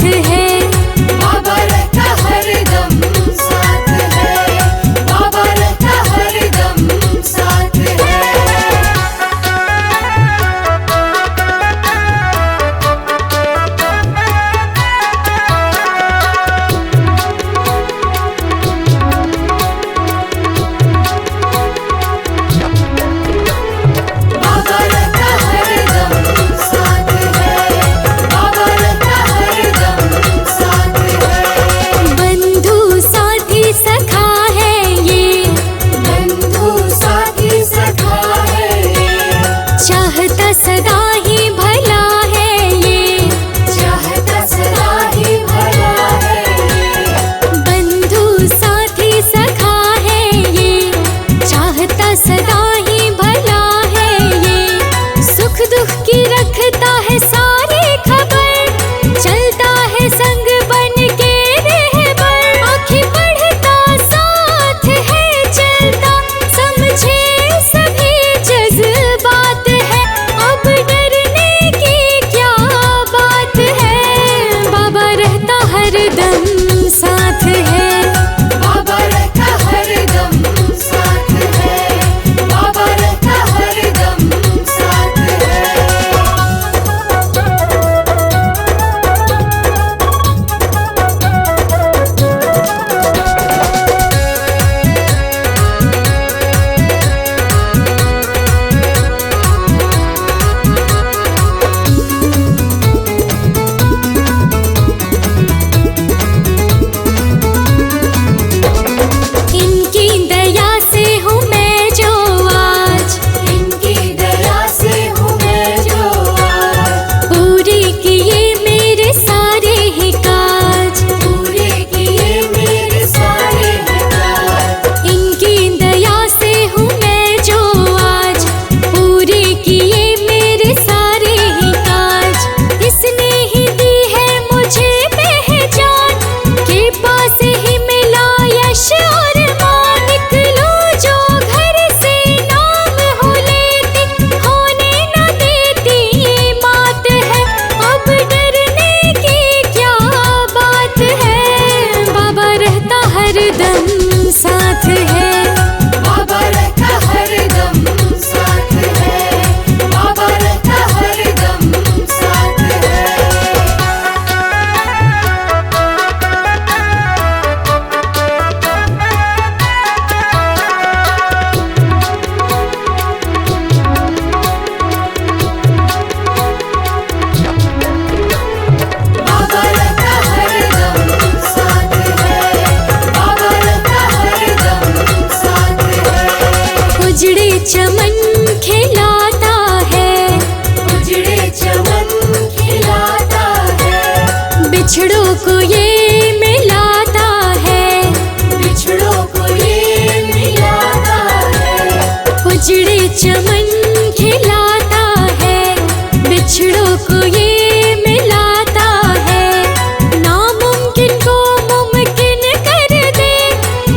साथ है। बाबा रहता हरदम साथ है, बाबा रहता हरदम साथ है। बाबा रहता हरदम साथ है, बाबा रहता हरदम साथ है। बंधु साथी सखा है ये, बंधु साथी सखा है ये, चाहता सदा ही भला है ये। चाहता सदा ही भला है ये। बंधु साथी सखा है ये, चाहता सदा ही भला है ये। सुख दुख की रखता है सारी खबर, चलता है संग बन के रहबर। आँखें पढ़ता साथ है चलता, समझे सभी जज्बात है। अब डरने की क्या बात है, बाबा रहता हरदम साथ है। बाबा रहता हरदम साथ है, बाबा रहता हरदम साथ है। इनकी दया से हूँ मैं जो आज, इनकी दया से हूँ मैं जो आज, पूरे किए मेरे सारे ही काज। पूरे किए मेरे सारे हैं काज। इनकी दया से हूँ मैं जो आज, पूरे किए मेरे सारे ही काज। इसने ही दी है मुझे पहचान, के पास ही मिला यश और मान। निकलो जो घर से नाम हो लेती, होने न देती मात है। अब डरने की क्या बात है, बाबा रहता हरदम साथ है। बाबा रहता हरदम साथ है, बाबा रहता हरदम साथ है। बाबा रहता हरदम साथ है, बाबा रहता हरदम साथ है। उजड़े चमन खिलाता है, उजड़े चमन खिलाता है, बिछड़ों को ये मिलाता है। बिछड़ों को ये मिलाता है। उजड़े चमन खिलाता है, बिछड़ों को ये मिलाता है। नामुमकिन को मुमकिन कर दे,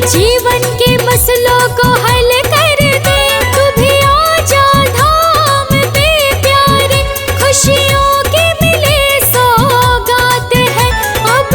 जीवन के मसलों को हल कर दे। तू भी आजा धाम पे प्यारे, खुशियों की मिले सौगात है। अब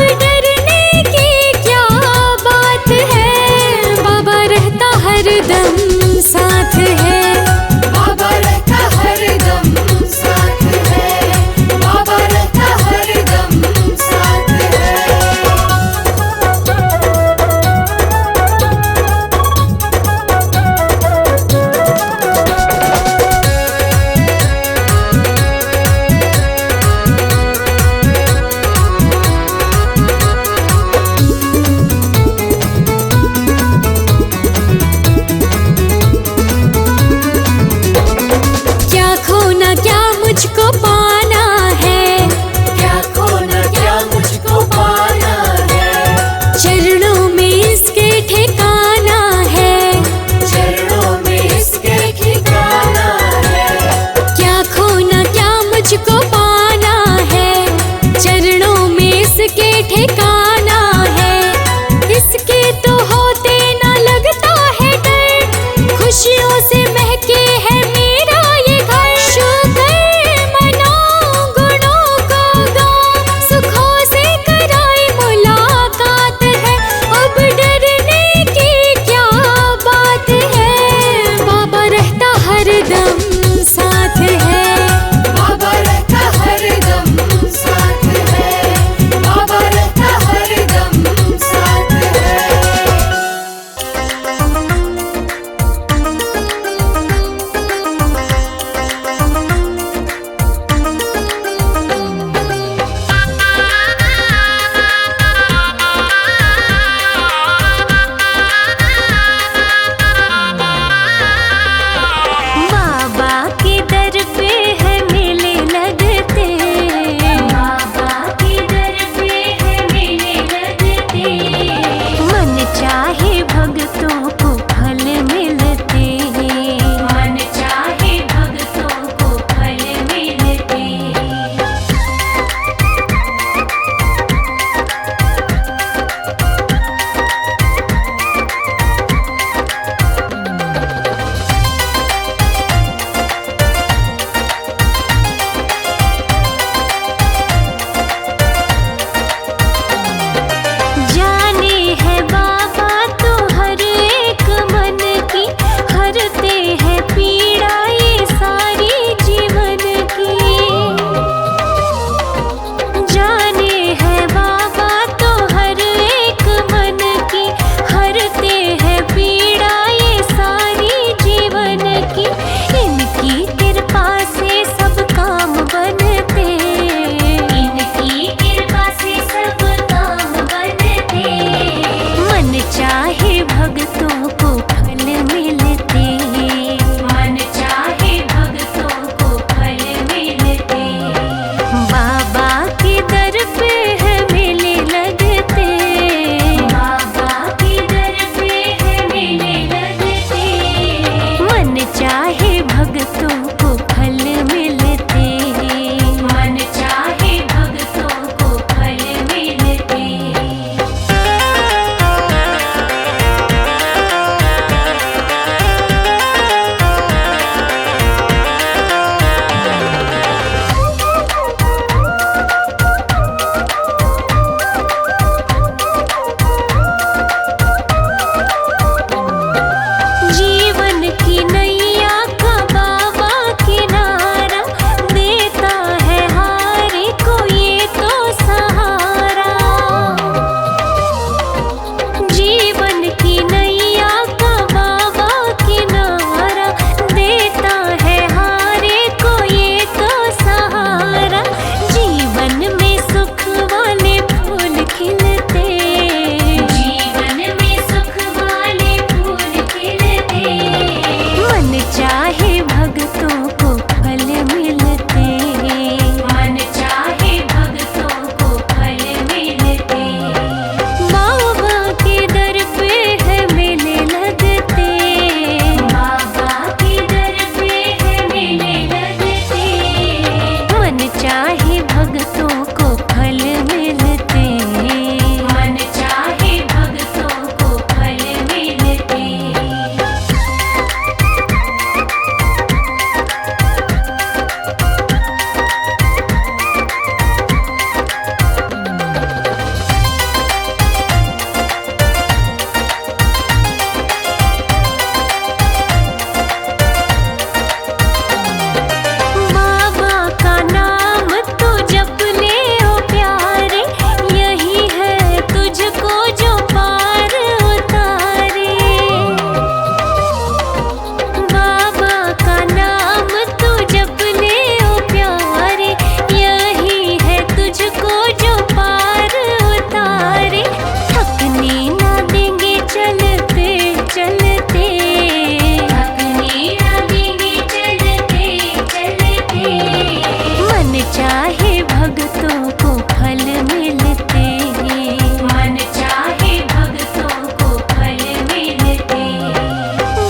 चाहे भक्तों को फल मिलते हैं। मन चाहे भक्तों को फल मिलते हैं।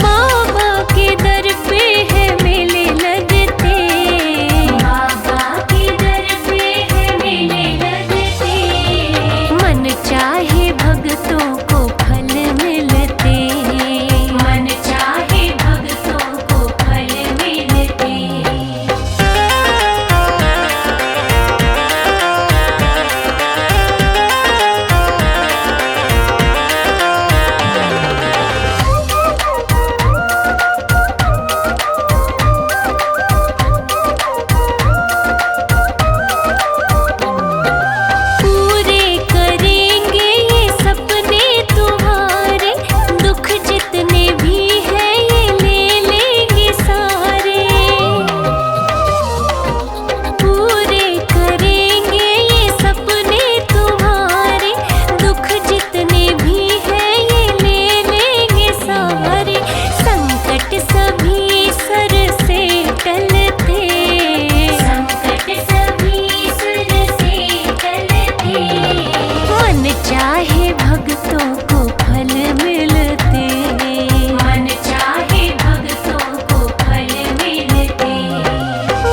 बाबा के दर पे है मेले लगते। बाबा के दर पे है मेले लगते। मन चाहे भक्तों को फल मिलते हैं। मन चाहे भक्तों को फल मिलते हैं। पूरे करेंगे ये सपने तुम्हारे। दुख जितने भी हैं ये ले लेंगे सारे। पूरे करेंगे ये सपने तुम्हारे। दुख जितने भी हैं ये ले लेंगे सारे। संकट सभी सर से टलते। संकट सभी सर से टलते। मन चाहे भक्तों को फल मिलते। मन चाहे भक्तों को फल मिलते।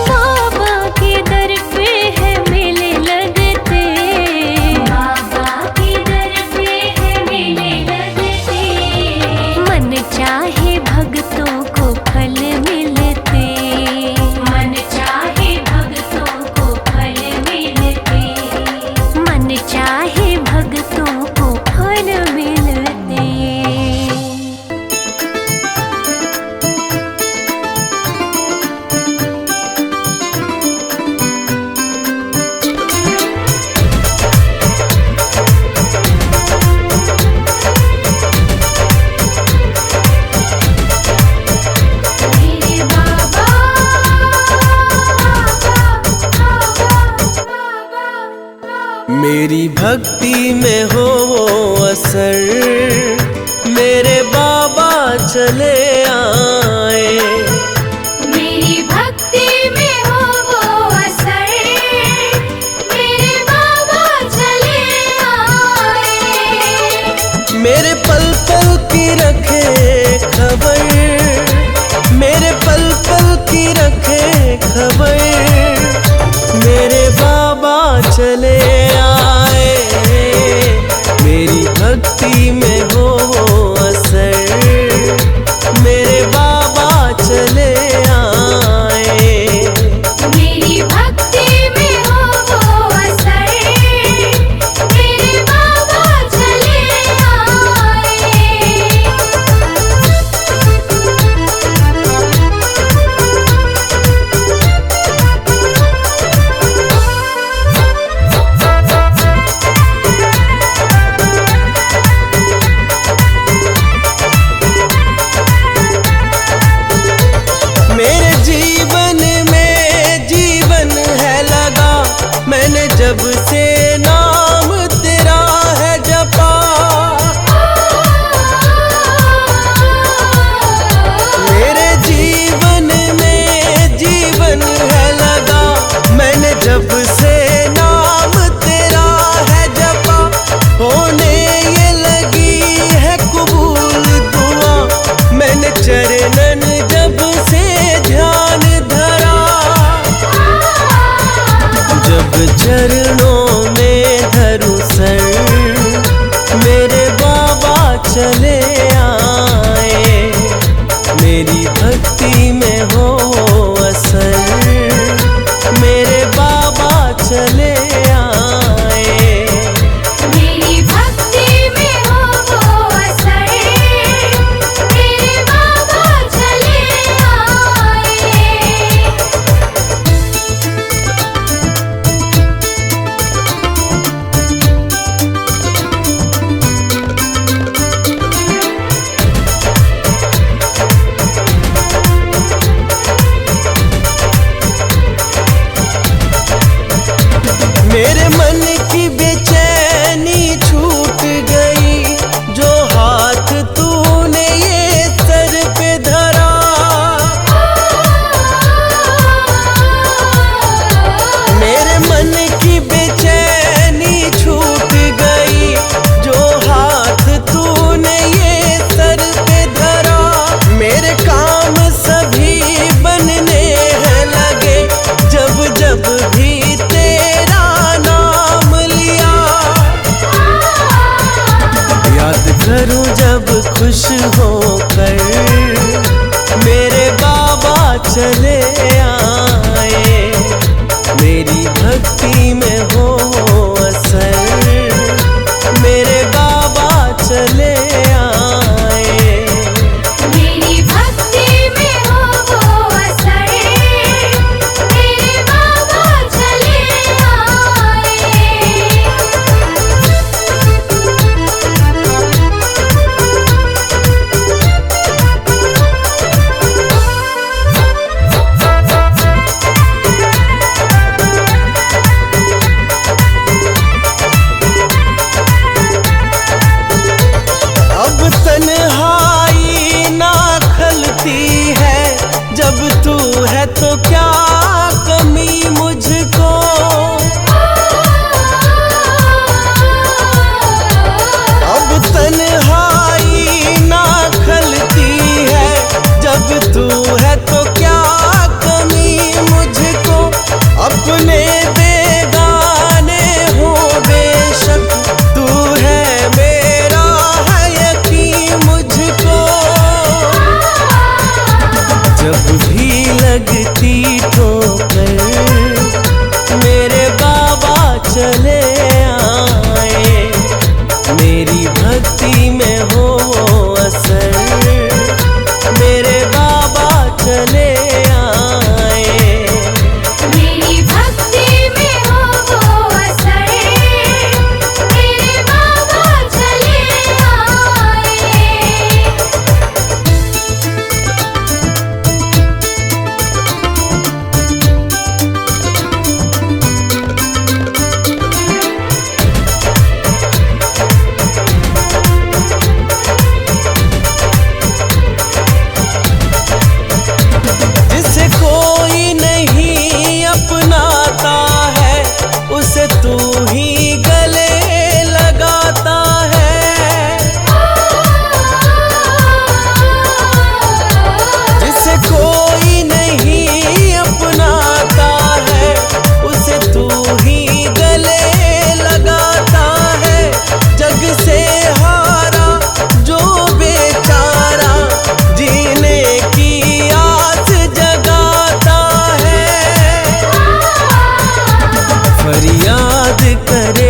बाबा के दर पे है मेले लगते। बाबा के दर पे है मेले लगते। मन चाहे भक्तों को फल मिलते। मन चाहे भक्तों को फल मिलते। मन चाहे भक्तों को फल मिलते। मेरे बाबा मेरी भक्ति में हो वो असर, मेरे बाबा चले आए। मेरी भक्ति में हो वो असर। मेरे बाबा चले आए। मेरे पल पल की रखे खबर, मेरे पल पल की रखे खबर। मेरे बाबा चले आए। मेरी भक्ति में हो वो असर, मेरे बाबा चले आए। मेरी भक्ति में हो वो असर। मेरे बाबा चले आए। मेरे जीवन में जीवन है लगा, मैंने जब से नाम तेरा है जपा। मेरे जीवन में जीवन है लगा, मैंने जब से नाम तेरा है जपा। होने ये लगी है कबूल दुआ, मैंने चरणन जब से ध्यान धरा। जब चरणों में धरूं सर, मेरे बाबा चले आए। मेरी भक्ति में हो असर, मेरे बाबा चले आए। मेरी भक्ति में हो वो असर। मेरे बाबा चले आए। मेरे मन की बेचैनी छूट गई, जो हाथ तूने ये सर पे धरा।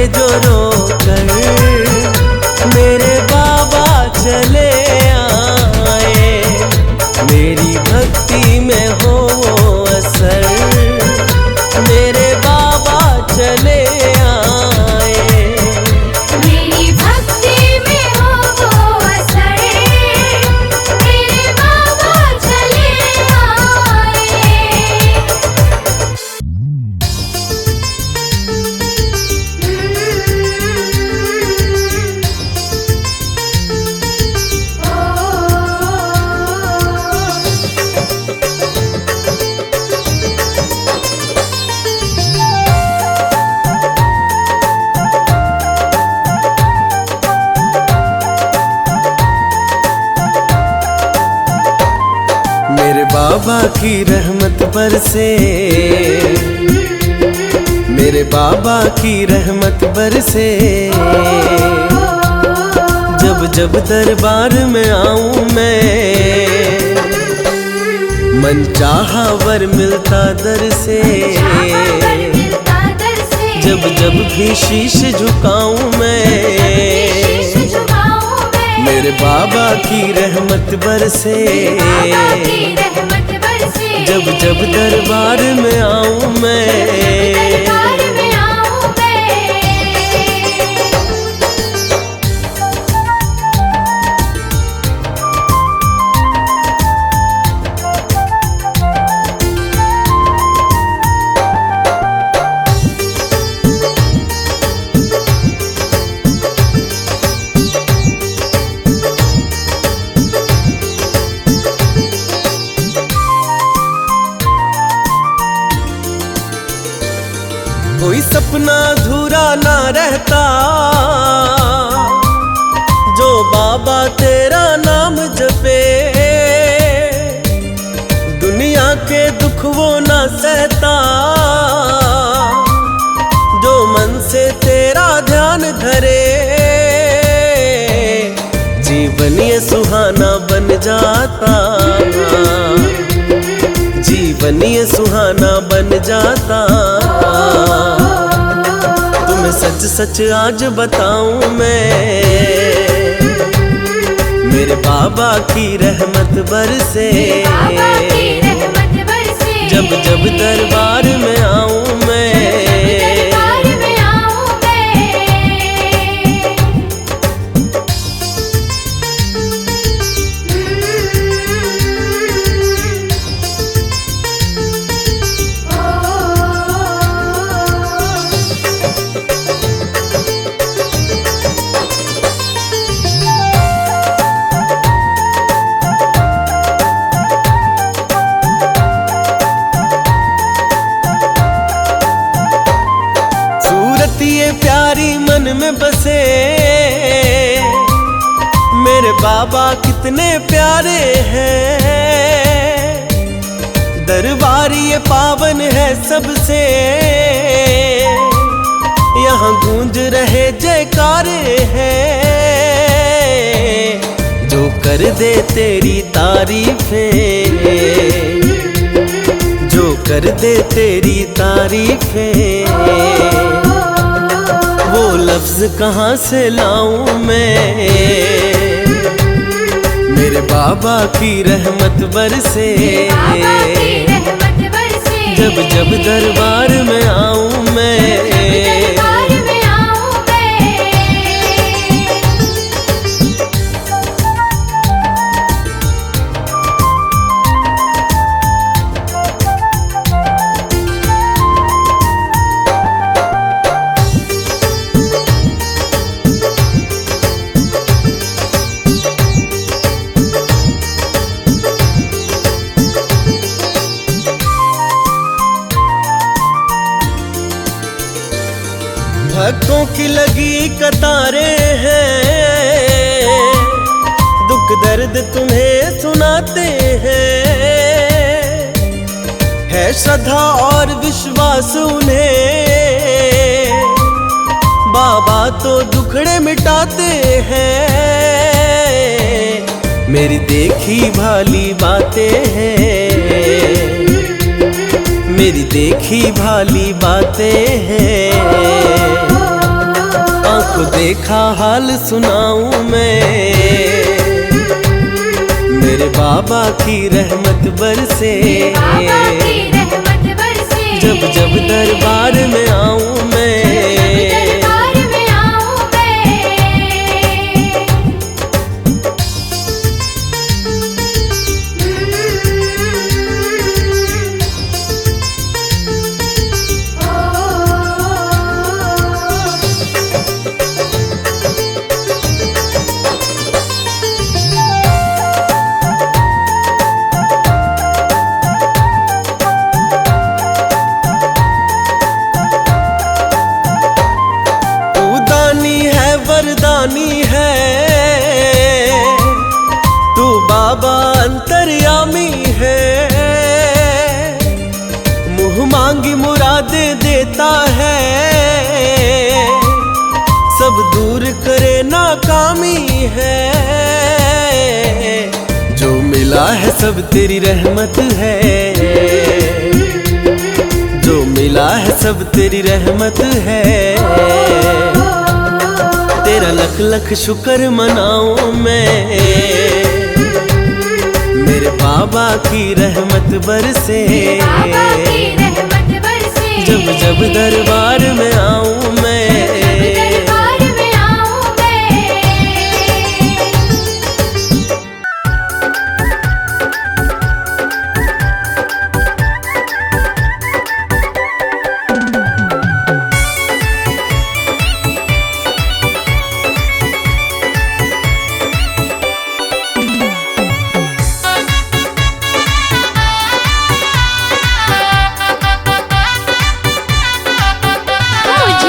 जो रोकर मेरे बाबा चले आए, मेरी भक्ति में हो वो असर, मेरे बाबा चले आए। मेरी भक्ति में हो वो असर, मेरे बाबा चले आए। मेरे बाबा की रहमत बरसे, मेरे बाबा की रहमत बरसे, जब जब दरबार में आऊं मैं, मन चाहा वर मिलता दर से, जब जब भी शीश झुकाऊं मैं, मेरे बाबा की रहमत बरसे, जब जब दरबार में आऊं मैं। कोई सपना अधूरा ना रहता, जो बाबा तेरा नाम जपे, दुनिया के दुख वो ना सहता, जो मन से तेरा ध्यान धरे, जीवन ये सुहाना बन जाता, जीवन ये सुहाना बन जाता। तुम्हें सच सच आज बताऊं मैं, मेरे बाबा की रहमत बरसे, जब जब दरबार में आऊं मैं। ये प्यारी मन में बसे, मेरे बाबा कितने प्यारे हैं, दरबार ये पावन है सबसे, यहाँ गूंज रहे जयकारे हैं, जो कर दे तेरी तारीफें, जो कर दे तेरी तारीफें, वो लफ्ज कहाँ से लाऊं मैं, मेरे बाबा की रहमत बरसे, जब जब दरबार में आऊं मैं। भक्तों की लगी कतारें हैं, दुख दर्द तुम्हें सुनाते हैं, है श्रद्धा और विश्वास उन्हें, बाबा तो दुखड़े मिटाते हैं, मेरी देखी भाली बातें हैं, मेरी देखी भाली बातें हैं, आंखों देखा हाल सुनाऊं मैं, मेरे बाबा की रहमत बरसे। बाबा की रहमत बरसे। जब जब दरबार में आऊं मैं, दरबार में आऊं वरदानी है तू बाबा अंतर्यामी है, मुँह मांगी मुरादे देता है, सब दूर करे नाकामी है। जो मिला है सब तेरी रहमत है, जो मिला है सब तेरी रहमत है। तेरा लख लख शुक्र मनाऊं मैं, मेरे बाबा की रहमत बरसे। बाबा की रहमत बरसे। जब जब दरबार में आऊं मैं, दरबार में आऊं मुझे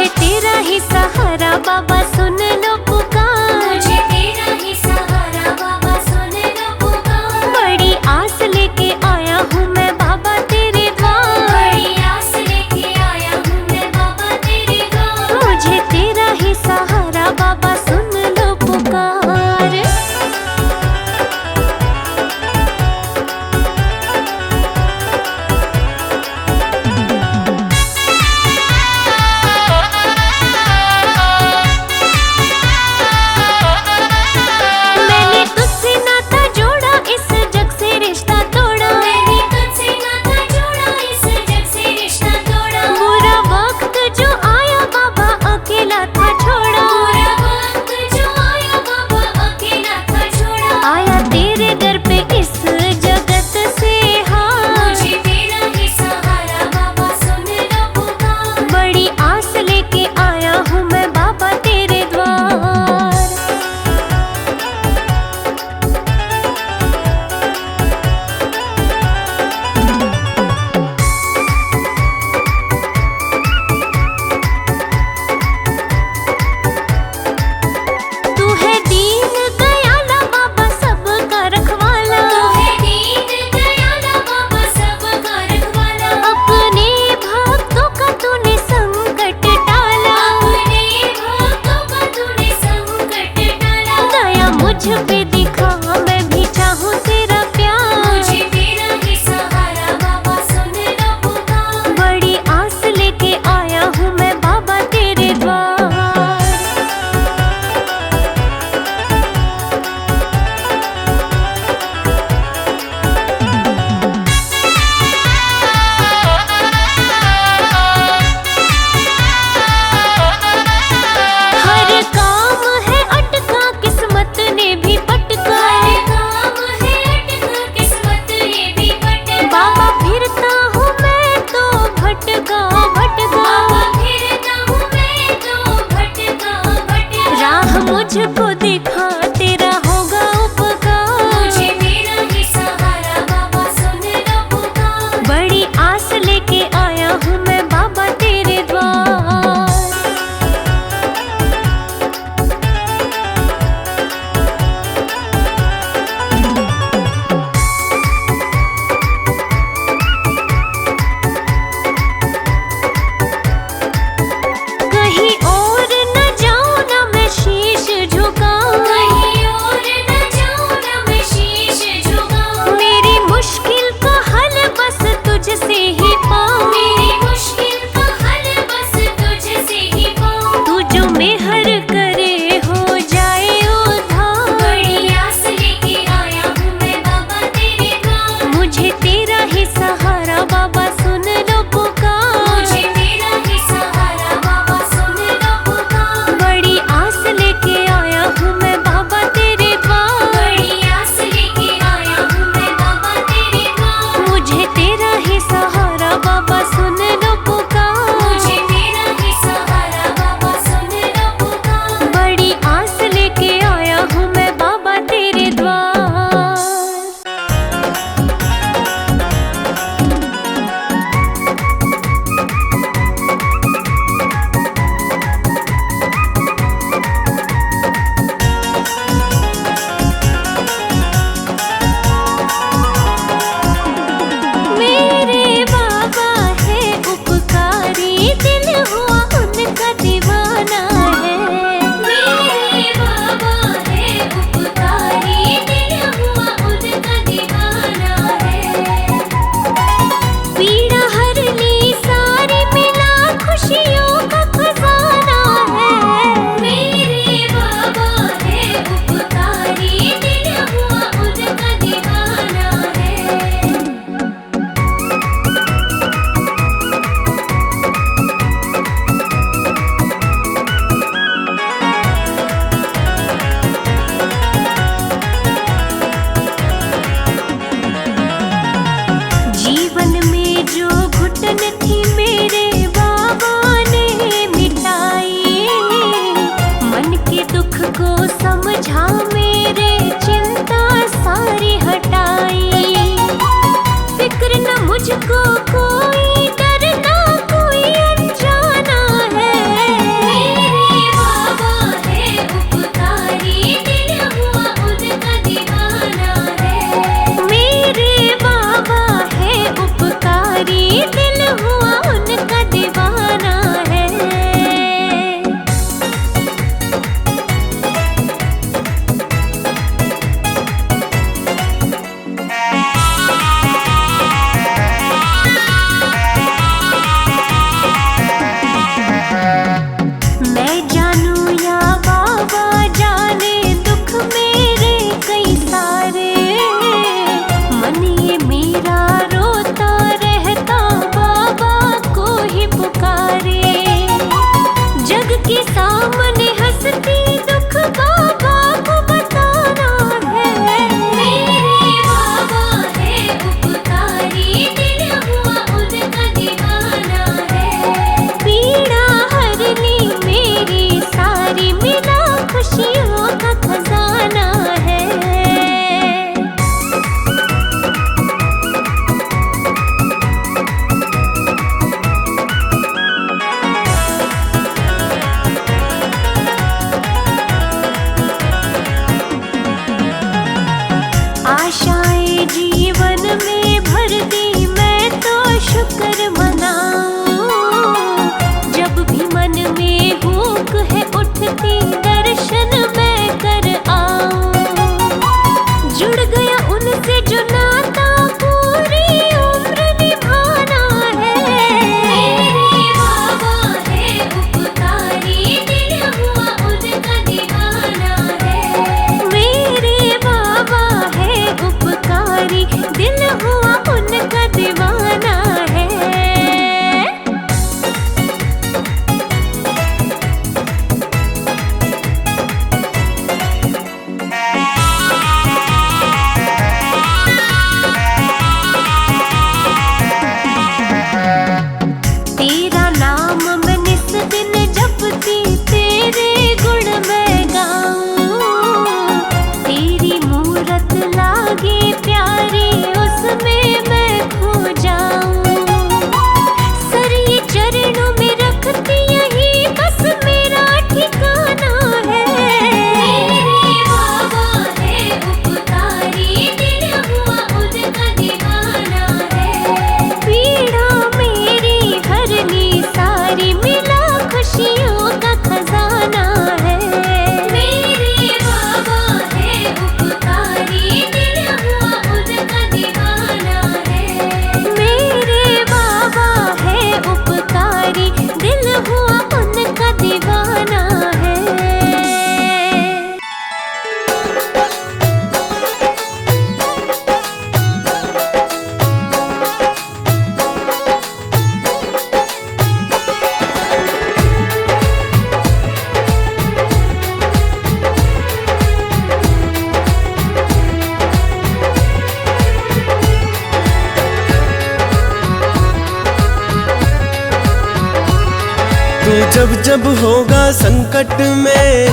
तू जब जब होगा संकट में,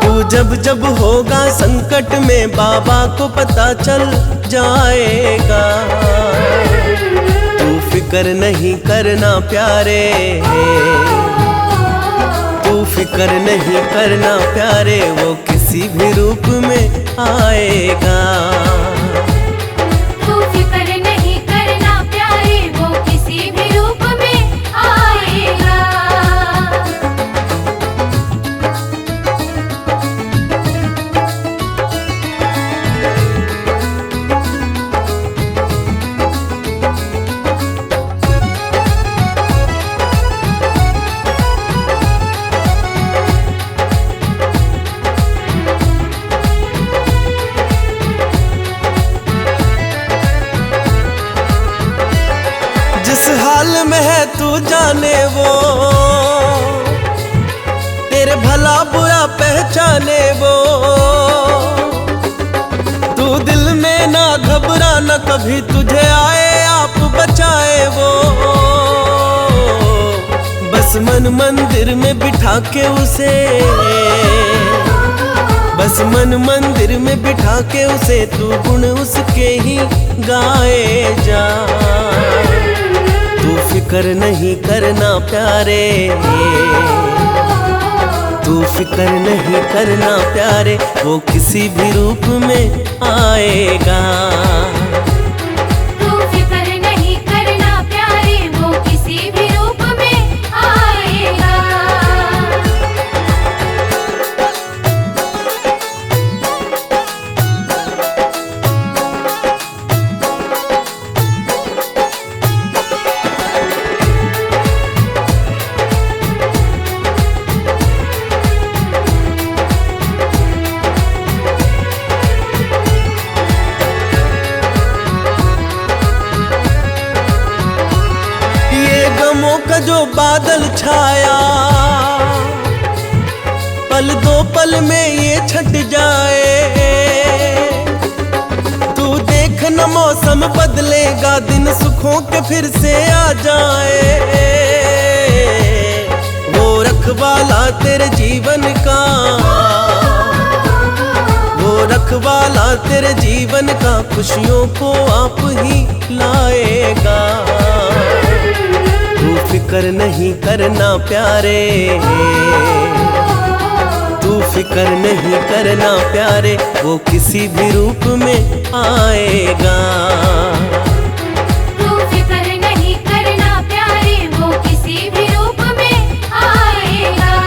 तू जब जब होगा संकट में, बाबा को पता चल जाएगा। तू फिक्र नहीं करना प्यारे, तू फिक्र नहीं करना प्यारे, वो किसी भी रूप में आएगा। तू फिक्र नहीं करना प्यारे, वो किसी भी रूप में आएगा। जिस हाल में है तू जाने वो, तेरे भला बुरा पहचाने वो। तू दिल में ना घबराना कभी, तुझे आए आप बचाए वो। बस मन मंदिर में बिठा के उसे, बस मन मंदिर में बिठा के उसे, तू गुण उसके ही गाए जा। तू फिक्र नहीं करना प्यारे, तू फिक्र नहीं करना प्यारे, वो किसी भी रूप में आएगा। तू फिक्र नहीं करना प्यारे, वो किसी भी रूप में आएगा। गमों का जो बादल छाया, पल दो पल में ये छट जाए। तू देख न मौसम बदलेगा, दिन सुखों के फिर से आ जाए। वो रखवाला तेरे जीवन का, वो रखवाला तेरे जीवन का, खुशियों को आप ही लाएगा। तू फिक्र नहीं करना प्यारे, तू फिक्र नहीं करना प्यारे, वो किसी भी रूप में आएगा। तू फिक्र नहीं करना प्यारे, वो किसी भी रूप में आएगा।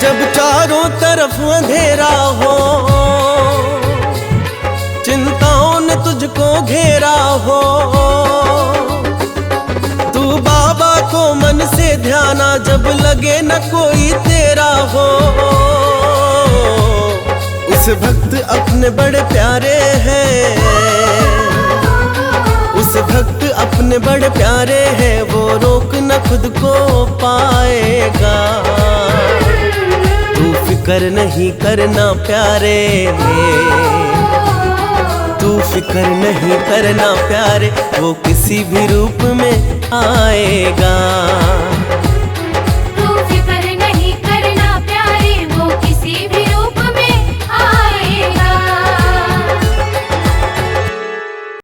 जब चारों तरफ अंधेरा हो, चिंताओं ने तुझको घेरा हो, तू बाबा को मन से ध्याना, जब लगे न कोई तेरा हो। उस भक्त अपने बड़े प्यारे हैं, उस भक्त अपने बड़े प्यारे हैं, वो रोक न खुद को पाएगा। तू फिक्र नहीं करना प्यारे, तू फिक्र नहीं करना प्यारे, वो किसी भी रूप में आएगा।